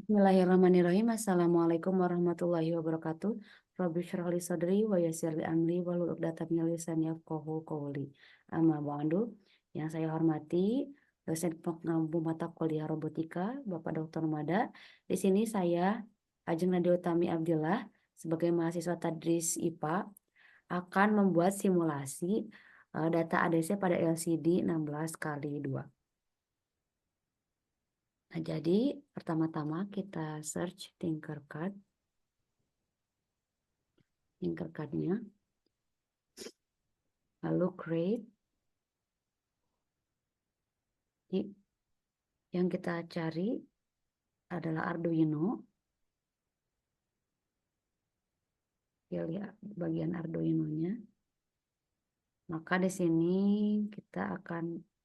Bismillahirrahmanirrahim. Assalamualaikum warahmatullahi wabarakatuh. Rabbi syrah li sadri wa yassir li amri wahlul 'uqdatam min lisani yafqahu qawli. Amma ba'du. Yang saya hormati dosen pengampu mata kuliah robotika Bapak Dr. Mada. Di sini saya Ajeng Nadia Utami Abdillah sebagai mahasiswa Tadris IPA akan membuat simulasi data ADC pada LCD 16 kali 2. Nah, jadi pertama-tama kita search Tinkercad-nya, lalu create. Yang kita cari adalah Arduino. Pilih bagian Arduino-nya. Maka di sini kita akan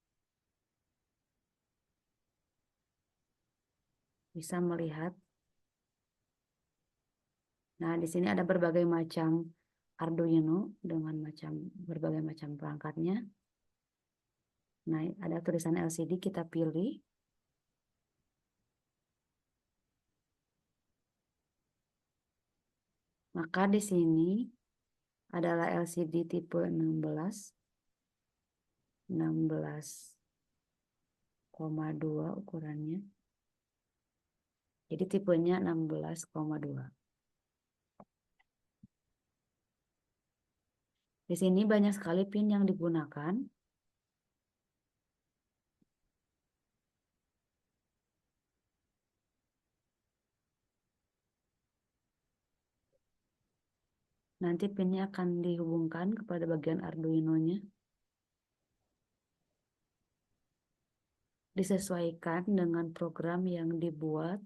bisa melihat. Nah, di sini ada berbagai macam Arduino dengan berbagai macam perangkatnya. Nah, ada tulisan LCD, kita pilih. Maka di sini adalah LCD tipe 16,2 ukurannya. Jadi tipenya 16,2. Di sini banyak sekali pin yang digunakan. Nanti pinnya akan dihubungkan kepada bagian Arduino-nya. Disesuaikan dengan program yang dibuat.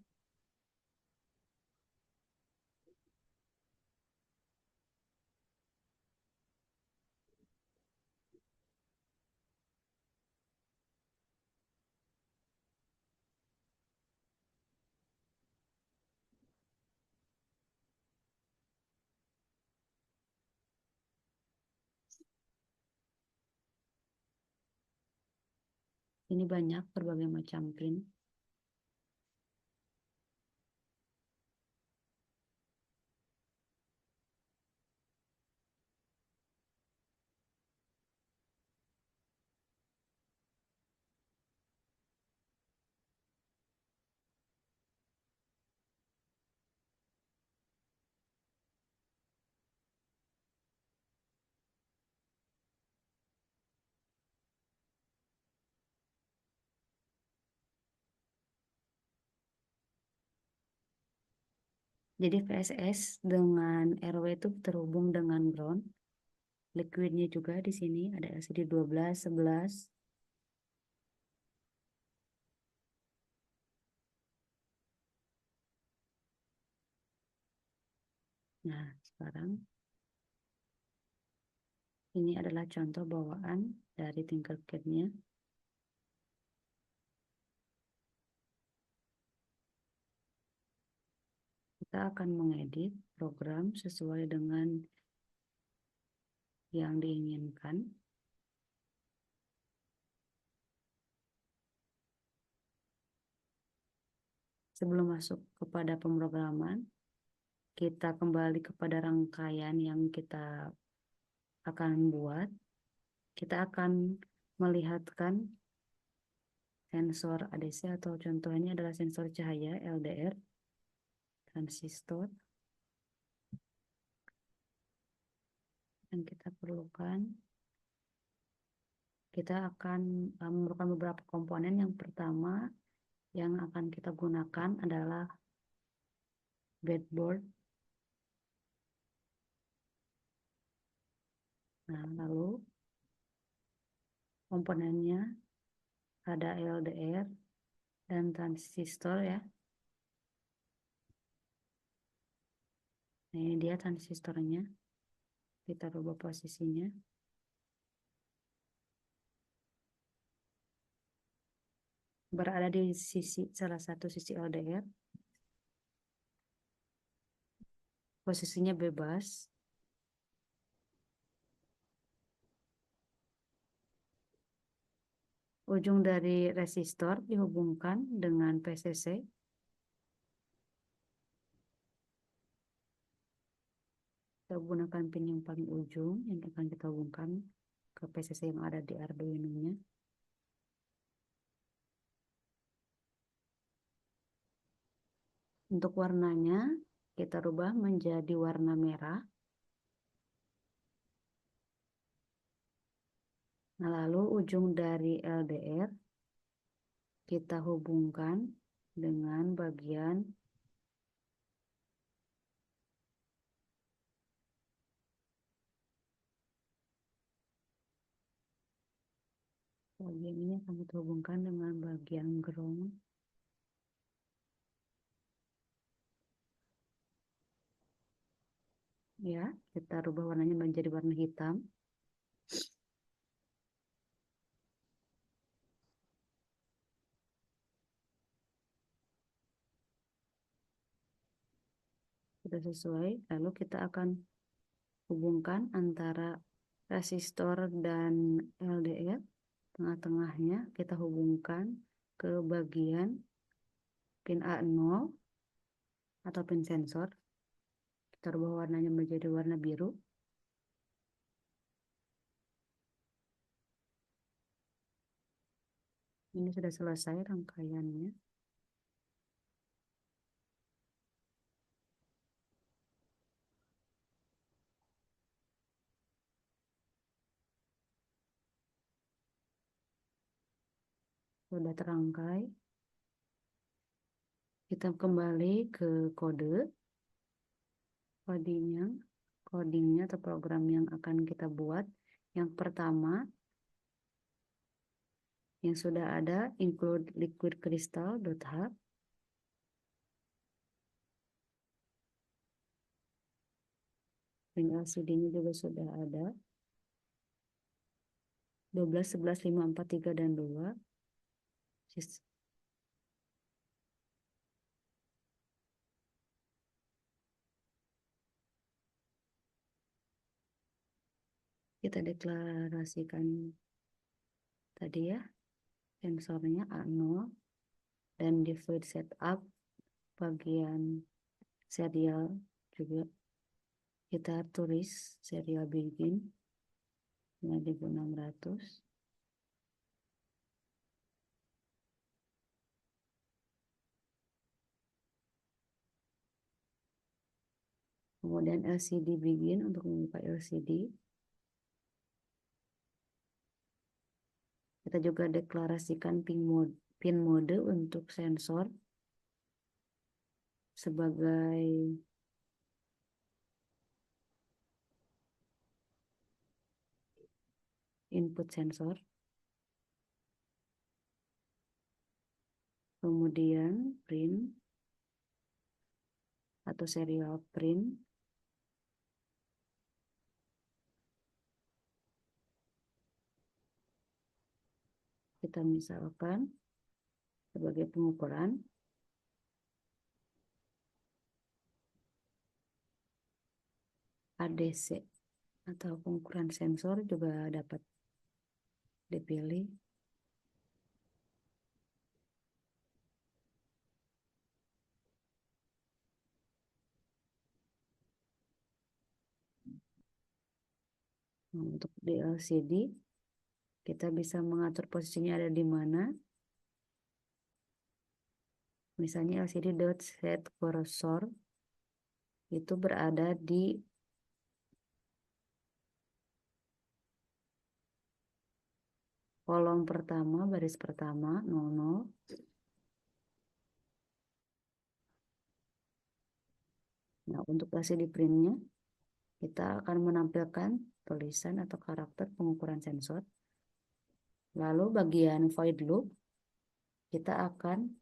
Ini banyak berbagai macam pin. Jadi VSS dengan RW itu terhubung dengan ground. Liquidnya juga di sini ada LCD 12, 11. Nah, sekarang ini adalah contoh bawaan dari Tinkercad-nya. Kita akan mengedit program sesuai dengan yang diinginkan. Sebelum masuk kepada pemrograman, kita kembali kepada rangkaian yang kita akan buat. Kita akan melihatkan sensor ADC atau contohnya adalah sensor cahaya LDR, transistor yang kita perlukan. Kita akan memerlukan beberapa komponen. Yang pertama yang akan kita gunakan adalah breadboard. Nah, lalu komponennya ada LDR dan transistor ya. Nah, ini dia transistornya. Kita rubah posisinya. Berada di salah satu sisi LDR. Posisinya bebas. Ujung dari resistor dihubungkan dengan PCC. gunakan pin yang paling ujung yang akan kita hubungkan ke PCC yang ada di Arduino-nya. Untuk warnanya kita rubah menjadi warna merah. Nah, lalu ujung dari LDR kita hubungkan dengan bagian ini akan kita hubungkan dengan bagian ground. Ya, kita rubah warnanya menjadi warna hitam. Sudah sesuai, lalu kita akan hubungkan antara resistor dan LDR. Tengah-tengahnya kita hubungkan ke bagian pin A0 atau pin sensor. Kita rubah warnanya menjadi warna biru. Ini sudah selesai rangkaiannya. Sudah terangkai. Kita kembali ke codingnya atau program yang akan kita buat. Yang pertama, yang sudah ada include liquid crystal.h. Pin LCD-nya juga sudah ada. 12, 11, 5, 4, 3, dan 2. Kita deklarasikan tadi ya, sensornya A0 dan device setup bagian serial juga kita tulis serial begin 5600. Kemudian LCD begin untuk membuka LCD. Kita juga deklarasikan pin mode untuk sensor sebagai input sensor. Kemudian print atau serial print. Kita misalkan sebagai pengukuran ADC atau pengukuran sensor juga dapat dipilih. Nah, untuk di LCD kita bisa mengatur posisinya ada di mana. Misalnya LCD dot set cursor itu berada di kolom pertama, baris pertama 00. Nah, untuk LCD printnya kita akan menampilkan tulisan atau karakter pengukuran sensor. Lalu bagian void loop kita akan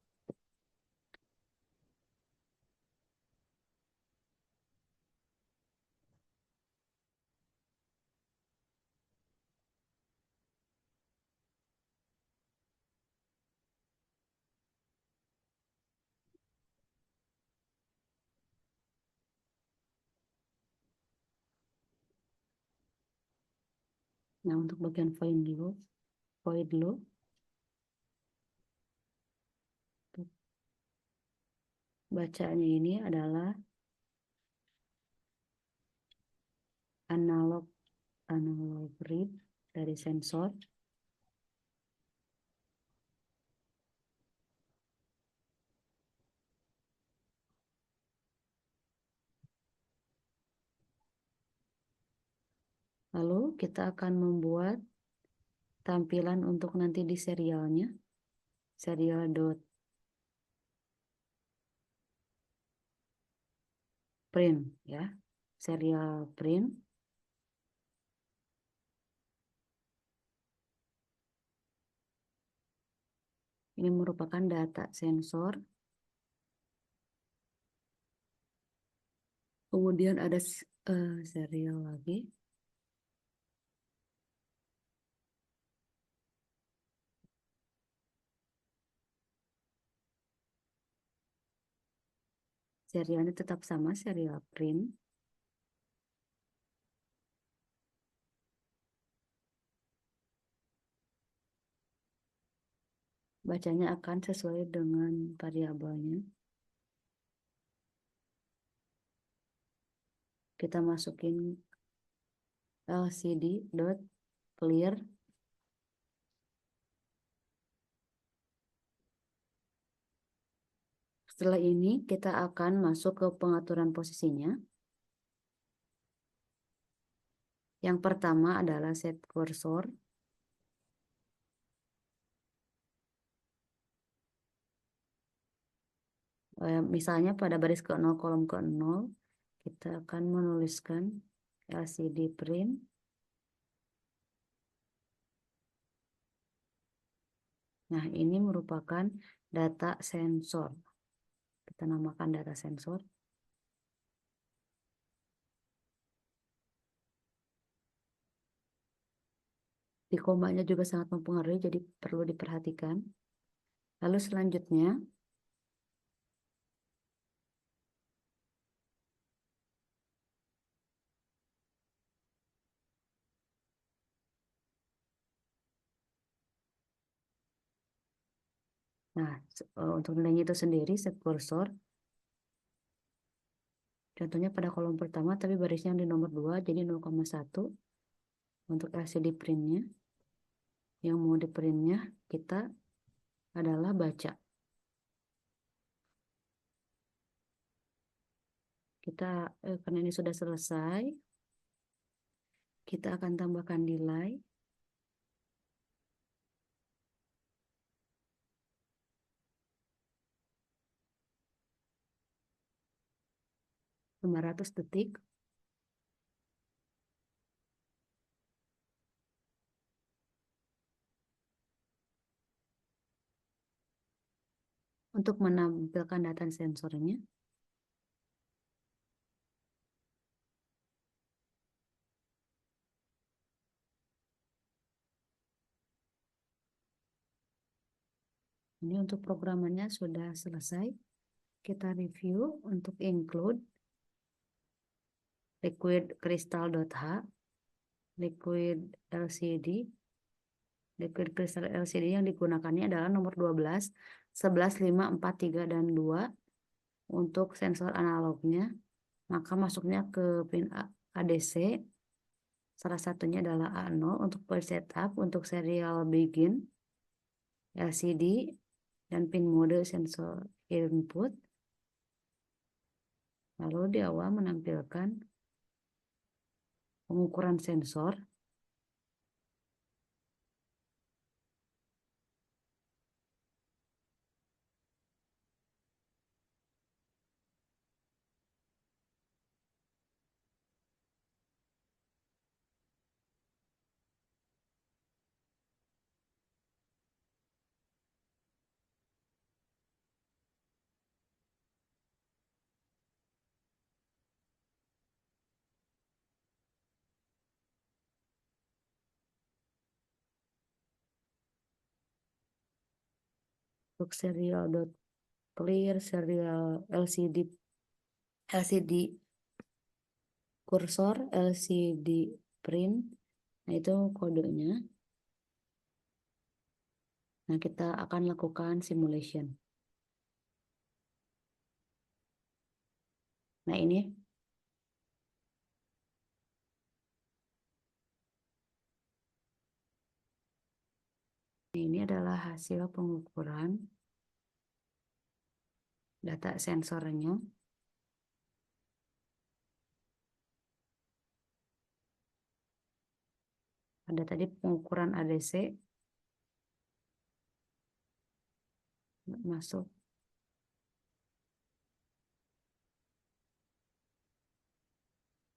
untuk bagian void loop bacaannya ini adalah analog read dari sensor. Lalu kita akan membuat tampilan untuk nanti di serialnya. Serial dot print ya. Serial print. Ini merupakan data sensor. Kemudian ada serial lagi. Serialnya tetap sama, serial print. Bacanya akan sesuai dengan variabelnya. Kita masukin lcd.clear. Setelah ini kita akan masuk ke pengaturan posisinya. Yang pertama adalah set cursor. Misalnya pada baris ke-0 kolom ke-0 kita akan menuliskan LCD print. Nah, ini merupakan data sensor. Kita namakan data sensor. Di komanya juga sangat mempengaruhi, jadi perlu diperhatikan. Lalu selanjutnya, nah untuk nilainya itu sendiri set cursor. Contohnya pada kolom pertama, tapi barisnya di nomor 2, jadi 0,1 untuk LCD printnya. Yang mau di printnya kita adalah baca. Kita karena ini sudah selesai, kita akan tambahkan delay. Ratus detik. Untuk menampilkan data sensornya. Ini untuk programannya sudah selesai. Kita review untuk include liquid crystal.h, liquid LCD. Liquid crystal LCD yang digunakannya adalah nomor 12, 11, 5, 4, 3, dan 2 untuk sensor analognya. Maka masuknya ke pin ADC. Salah satunya adalah A0 untuk setup, untuk serial begin, LCD, dan pin mode sensor input. Lalu di awal menampilkan pengukuran sensor. Untuk serial.clear, serial LCD kursor, LCD print. Nah, itu kodenya. Nah, kita akan lakukan simulation. Nah, ini Ini adalah hasil pengukuran data sensornya. Ada tadi pengukuran ADC masuk.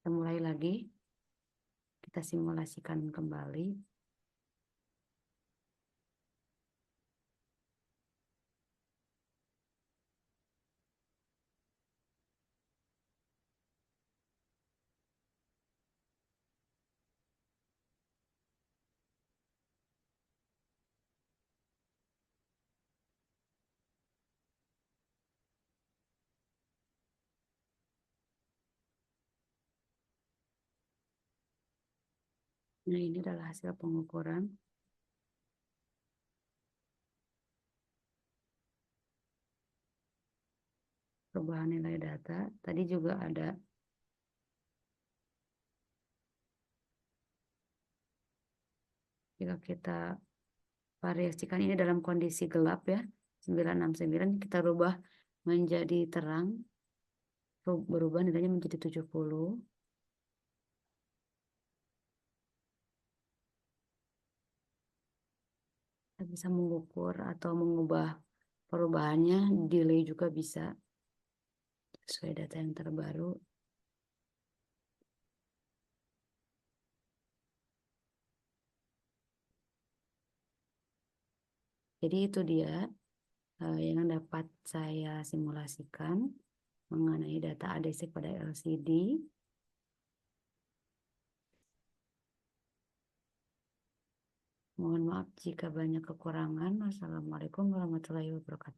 Kita mulai lagi. Kita simulasikan kembali. Nah, ini adalah hasil pengukuran. Perubahan nilai data. Tadi juga ada jika kita variasikan ini dalam kondisi gelap ya, 969 kita rubah menjadi terang, berubah nilainya menjadi 70. Kita bisa mengukur atau mengubah perubahannya, delay juga bisa sesuai data yang terbaru. Jadi itu dia yang dapat saya simulasikan mengenai data ADC pada LCD. Mohon maaf jika banyak kekurangan. Wassalamualaikum warahmatullahi wabarakatuh.